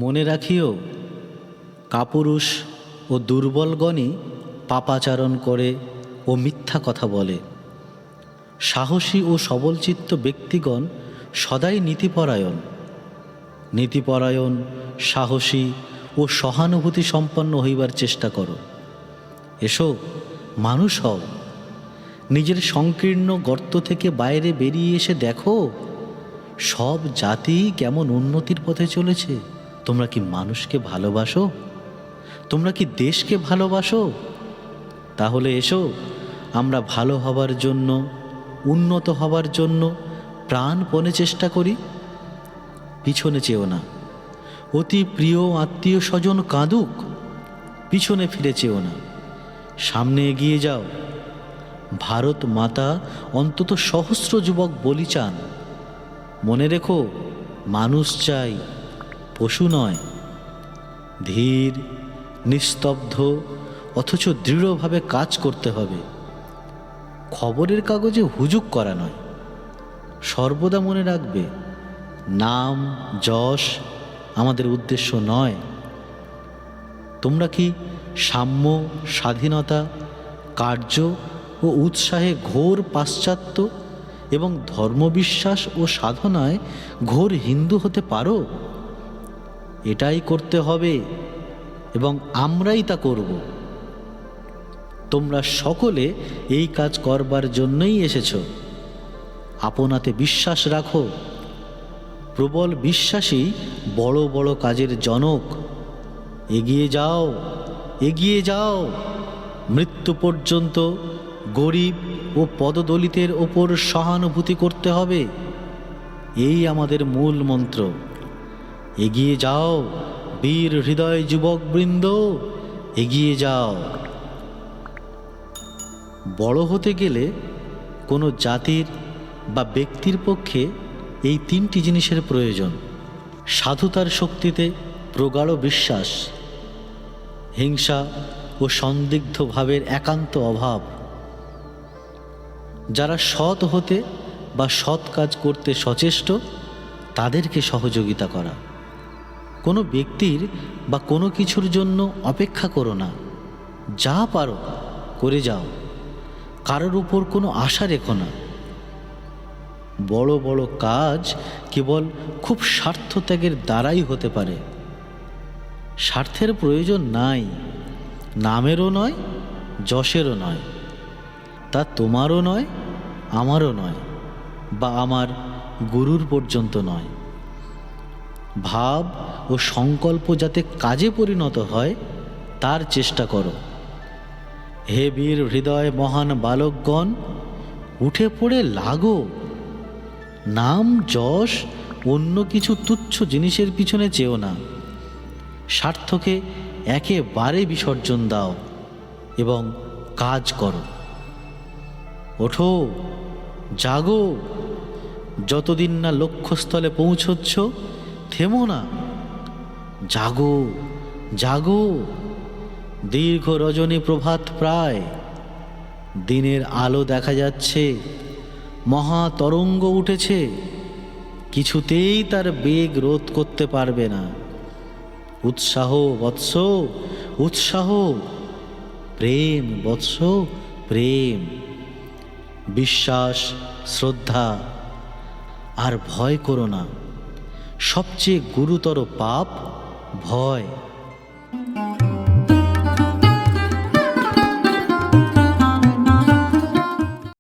মনে রাখিও, কাপুরুষ ও দুর্বলগণই পাপাচারণ করে ও মিথ্যা কথা বলে। সাহসী ও সবলচিত্ত ব্যক্তিগণ সদাই নীতিপরায়ণ। নীতিপরায়ণ, সাহসী ও সহানুভূতি সম্পন্ন হইবার চেষ্টা করো। এসো, মানুষ হও। নিজের সংকীর্ণ গর্ত থেকে বাইরে বেরিয়ে এসে দেখো সব জাতি কেমন উন্নতির পথে চলেছে। তোমরা কি মানুষকে ভালোবাসো? তোমরা কি দেশকে ভালোবাসো? তাহলে এসো, আমরা ভালো হবার জন্য, উন্নত হবার জন্য প্রাণপণে চেষ্টা করি। পিছনে চেও না। অতি প্রিয় আত্মীয় স্বজন কাঁদুক, পিছনে ফিরে চেও না, সামনে এগিয়ে যাও। ভারত মাতা অন্তত সহস্র যুবক বলি চান। মনে রেখো, মানুষ চাই, পশু নয়। ধীর, নিস্তব্ধ অথচ দৃঢ়ভাবে কাজ করতে হবে। খবরের কাগজে হুজুক করা নয়। সর্বদা মনে রাখবে, নাম যশ আমাদের উদ্দেশ্য নয়। তোমরা কি সাম্য, স্বাধীনতা, কার্য ও উৎসাহে ঘোর পাশ্চাত্য এবং ধর্মবিশ্বাস ও সাধনায় ঘোর হিন্দু হতে পারো? এটাই করতে হবে এবং আমরাই তা করব। তোমরা সকলে এই কাজ করবার জন্যই এসেছ। আপনাতে বিশ্বাস রাখো। প্রবল বিশ্বাসী বড় বড় কাজের জনক। এগিয়ে যাও, এগিয়ে যাও। মৃত্যু পর্যন্ত গরিব ও পদদলিতের ওপর সহানুভূতি করতে হবে। এই আমাদের মূল মন্ত্র। এগিয়ে যাও বীর হৃদয় যুবকবৃন্দ, এগিয়ে যাও। বড় হতে গেলে কোনো জাতির বা ব্যক্তির পক্ষে এই তিনটি জিনিসের প্রয়োজন: সাধুতার শক্তিতে প্রগাঢ় বিশ্বাস, হিংসা ও সন্দিগ্ধ ভাবের একান্ত অভাব। যারা সৎ হতে বা সৎ কাজ করতে সচেষ্ট তাদেরকে সহযোগিতা করা। কোনো ব্যক্তির বা কোনো কিছুর জন্য অপেক্ষা করো না। যা পারো করে যাও। কারোর উপর কোনো আশা রেখো না। বড় বড় কাজ কেবল খুব স্বার্থত্যাগের দ্বারাই হতে পারে। স্বার্থের প্রয়োজন নাই, নামেরও নয়, যশেরও নয়। তা তোমারও নয়, আমারও নয়, বা আমার গুরুর পর্যন্ত নয়। ভাব ও সংকল্প যাতে কাজে পরিণত হয় তার চেষ্টা করো। হে বীর হৃদয় মহান বালকগণ, উঠে পড়ে লাগো। নাম, যশ, অন্য কিছু তুচ্ছ জিনিসের পিছনে চেও না। স্বার্থকে একেবারে বিসর্জন দাও এবং কাজ করো। ওঠো, জাগো। যতদিন না লক্ষ্যস্থলে পৌঁছচ্ছ থেমো না। জাগো, জাগো। দীর্ঘ রজনী প্রভাত প্রায়। দিনের আলো দেখা যাচ্ছে। মহাতরঙ্গ উঠেছে। কিছুতেই তার বেগ রোধ করতে পারবে না। উৎসাহ বৎস, উৎসাহ। প্রেম বৎস, প্রেম। বিশ্বাস, শ্রদ্ধা। আর ভয় করো না। সবচেয়ে গুরুতর পাপ ভয়।